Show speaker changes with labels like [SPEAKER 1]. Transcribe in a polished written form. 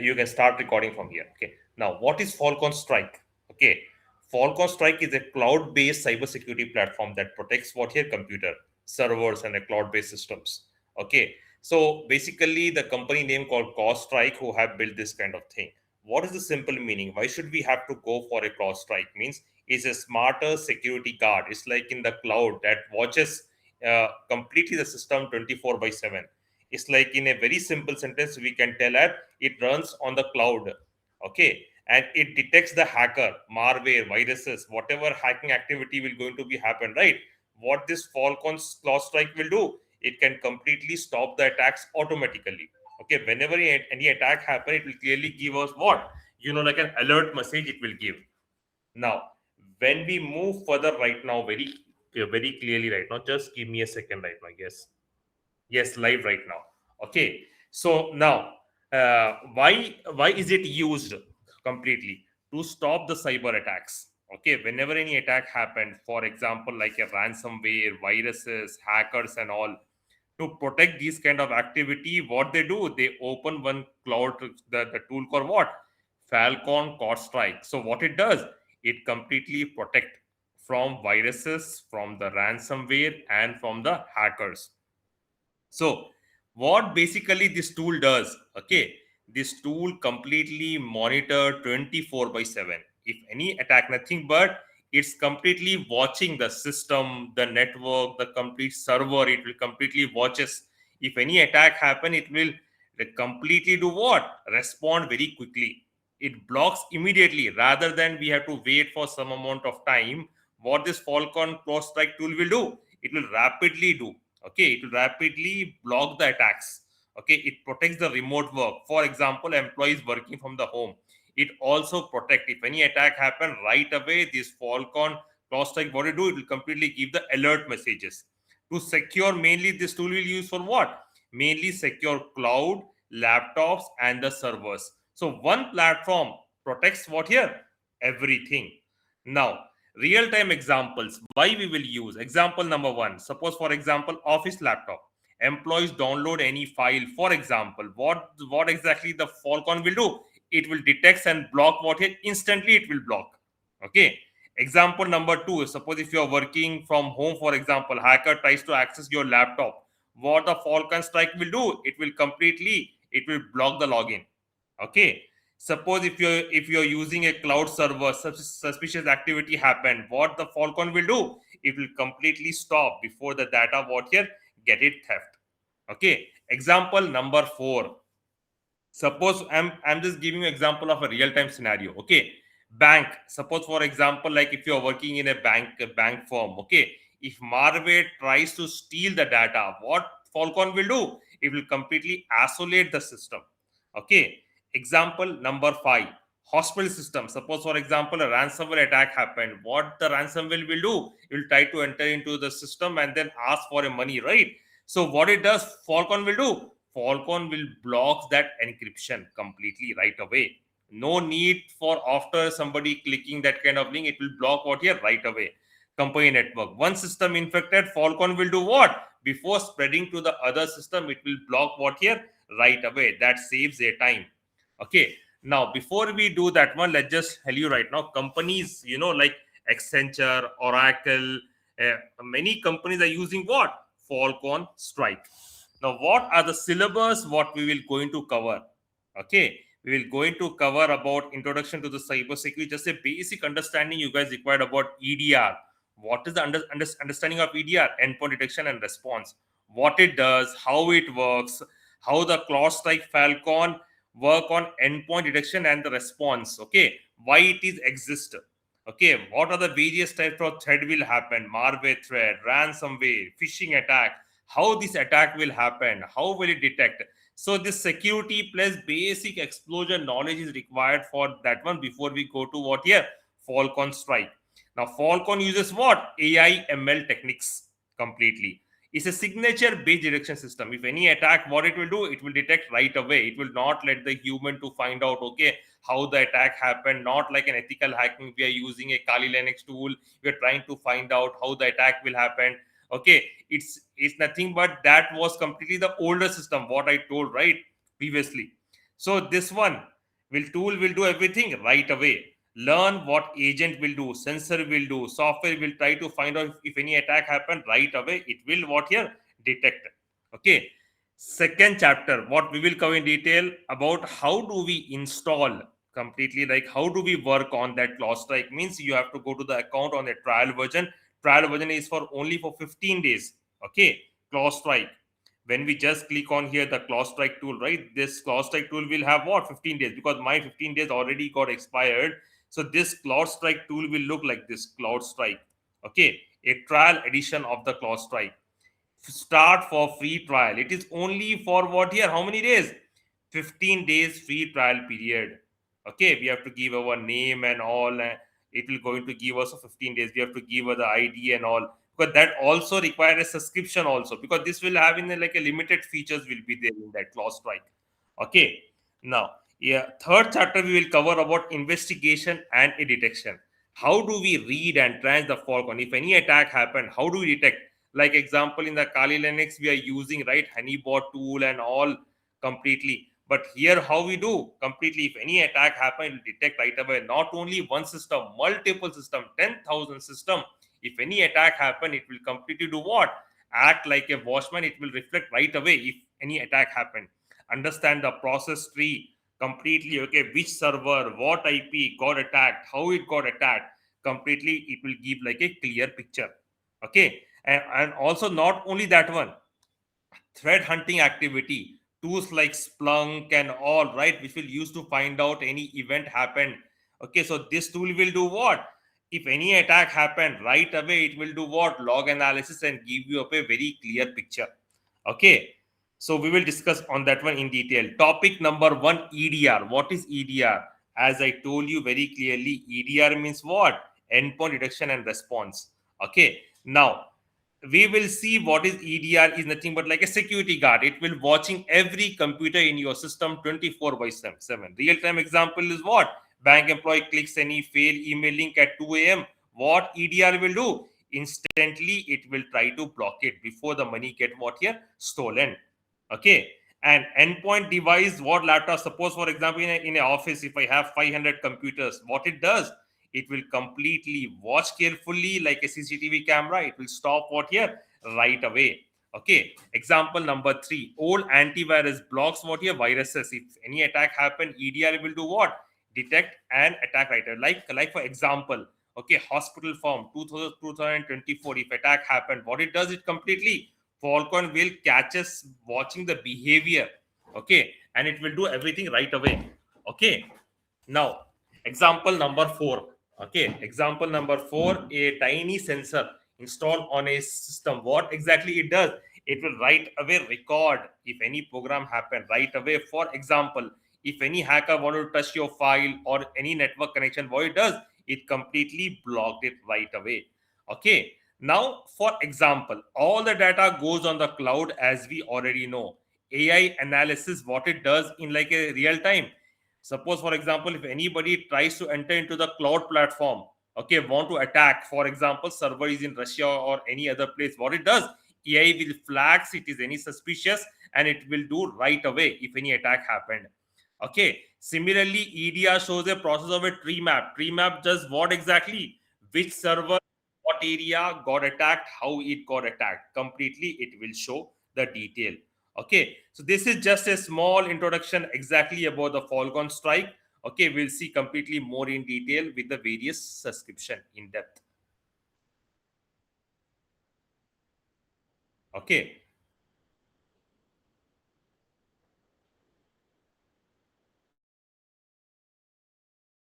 [SPEAKER 1] You can start recording from here. Okay. Now, what is Falcon Strike? Okay. Falcon Strike is a cloud-based cybersecurity platform that protects what your computer, servers, and the cloud-based systems. Okay. So basically, the company name called CrowdStrike who have built this kind of thing. What is the simple meaning? Why should we have to go for a CrowdStrike? Means it's a smarter security guard. It's like in the cloud that watches completely the system 24/7. It's like in a very simple sentence we can tell that it runs on the cloud. Okay, and it detects the hacker, malware, viruses, whatever hacking activity will going to be happen, right? What this Falcon Claw Strike will do, it can completely stop the attacks automatically. Okay, whenever any attack happen, it will clearly give us what, like an alert message it will give. Now, when we move further right now, very clearly right now, just give me a second right now. Yes, live right now. Okay, so now, why is it used completely to stop the cyber attacks? Okay, whenever any attack happened, for example, like a ransomware, viruses, hackers, and all, to protect these kind of activity, what they do, they open one cloud, the tool called what, Falcon Cloud Strike. So what it does, it completely protect from viruses, from the ransomware, and from the hackers. So, what basically this tool does, okay, this tool completely monitor 24/7. If any attack, nothing but it's completely watching the system, the network, the complete server. It will completely watches. If any attack happen, it will completely do what? Respond very quickly. It blocks immediately rather than we have to wait for some amount of time. What this Falcon Cross Strike tool will do, it will rapidly do. Okay, it will rapidly block the attacks. Okay, it protects the remote work. For example, employees working from the home. It also protect if any attack happen right away. This Falcon Cross Strike, what it do, it will completely give the alert messages. To secure, mainly this tool will use for what? Mainly secure cloud, laptops, and the servers. So one platform protects what here? Everything. Now, real time examples why we will use. Example number one, suppose for example office laptop, employees download any file. For example, what exactly the Falcon will do, it will detect and block what here, instantly it will block. Okay, example number two, suppose if you are working from home, for example, hacker tries to access your laptop, what the Falcon Strike will do, it will block the login. Okay, suppose if you're using a cloud server, suspicious activity happened, what the Falcon will do, it will completely stop before the data what here get it theft. Okay, example number four, suppose I'm just giving you example of a real time scenario. Okay, bank, suppose for example, like if you're working in a bank firm. Okay, if malware tries to steal the data, what Falcon will do, it will completely isolate the system. Okay, example number five, hospital system, suppose for example a ransomware attack happened, what the ransomware will do, it will try to enter into the system and then ask for a money, right? So what it does, Falcon will do, Falcon will block that encryption completely right away. No need for after somebody clicking that kind of link, it will block what here right away. Company network. One system infected, Falcon will do what? Before spreading to the other system, it will block what here right away. That saves their time. Okay. Now, before we do that one, let's just tell you right now, companies, like Accenture, Oracle, many companies are using what? Falcon Strike. Now, what are the syllabus? What we will going to cover? Okay, we will going to cover about introduction to the cyber security, just a basic understanding you guys required about EDR. What is the understanding of EDR? Endpoint detection and response. What it does, how it works, how the Claw Strike Falcon work on endpoint detection and the response. Okay, why it is exist. Okay, what are the various types of threat will happen? Malware threat, ransomware, phishing attack, how this attack will happen, how will it detect. So this security plus basic explosion knowledge is required for that one before we go to what here, Falcon Strike. Now Falcon uses what, AI ML techniques completely. It's a signature based detection system. If any attack, what it will do, it will detect right away. It will not let the human to find out, okay, how the attack happened. Not like an ethical hacking, we are using a Kali Linux tool, we are trying to find out how the attack will happen. Okay, it's nothing but that was completely the older system what I told right previously. So this one tool will do everything right away. Learn what agent will do, sensor will do, software will try to find out if any attack happen right away. It will what here detect. Okay. Second chapter, what we will cover in detail about how do we install completely, like how do we work on that CloudStrike. Means you have to go to the account on a trial version. Trial version is for only for 15 days. Okay. CloudStrike, when we just click on here the CloudStrike tool, right, this CloudStrike tool will have what 15 days, because my 15 days already got expired. So this CloudStrike tool will look like this CloudStrike. Okay, a trial edition of the CloudStrike. Start for free trial. It is only for what here? How many days? 15 days free trial period. Okay, we have to give our name and all. It will going to give us a 15 days. We have to give her the ID and all. Because that also requires a subscription also. Because this will have in like a limited features will be there in that clause strike. Okay. Now, yeah, third chapter we will cover about investigation and a detection. How do we read and trace the Falcon? If any attack happened, how do we detect? Like example in the Kali Linux, we are using right Honeybot tool and all completely. But here, how we do completely, if any attack happen, it will detect right away. Not only one system, multiple system, 10,000 system. If any attack happen, it will completely do what? Act like a watchman. It will reflect right away if any attack happen. Understand the process tree completely. Okay, which server, what IP got attacked, how it got attacked. Completely, it will give like a clear picture. Okay, and also not only that one, threat hunting activity, tools like Splunk and all, right, which will use to find out any event happened. Okay, so this tool will do what? If any attack happened right away, it will do what? Log analysis and give you up a very clear picture. Okay, so we will discuss on that one in detail. Topic number one, EDR. What is EDR? As I told you very clearly, EDR means what? Endpoint detection and response. Okay, now we will see what is EDR is nothing but like a security guard. It will watching every computer in your system 24 by 7. Real time example is what? Bank employee clicks any fail email link at 2 a.m. What EDR will do? Instantly, it will try to block it before the money get what here? Stolen. Okay. And endpoint device, what laptop? Suppose, for example, in an office, if I have 500 computers, what it does? It will completely watch carefully like a CCTV camera. It will stop what here right away. Okay. Example number 3, old antivirus blocks what here viruses. If any attack happen, EDR will do what? Detect and attack right away. Like for example, okay, hospital form 2024. If attack happened, what it does? It completely Falcon will catch us watching the behavior. Okay, and it will do everything right away. Okay. Now, example number 4. Okay, example number 4, a tiny sensor installed on a system. What exactly it does? It will right away record if any program happen right away. For example, if any hacker want to touch your file or any network connection, what it does? It completely blocked it right away. Okay. Now, for example, all the data goes on the cloud as we already know. AI analysis, what it does in like a real time. Suppose, for example, if anybody tries to enter into the cloud platform, okay, want to attack, for example, server is in Russia or any other place, what it does? AI will flags it is any suspicious and it will do right away if any attack happened. Okay. Similarly, EDR shows a process of a tree map. Tree map does what exactly? Which server, what area got attacked, how it got attacked. Completely, it will show the detail. Okay, so this is just a small introduction exactly about the Falcon strike. Okay, we'll see completely more in detail with the various subscription in depth. Okay,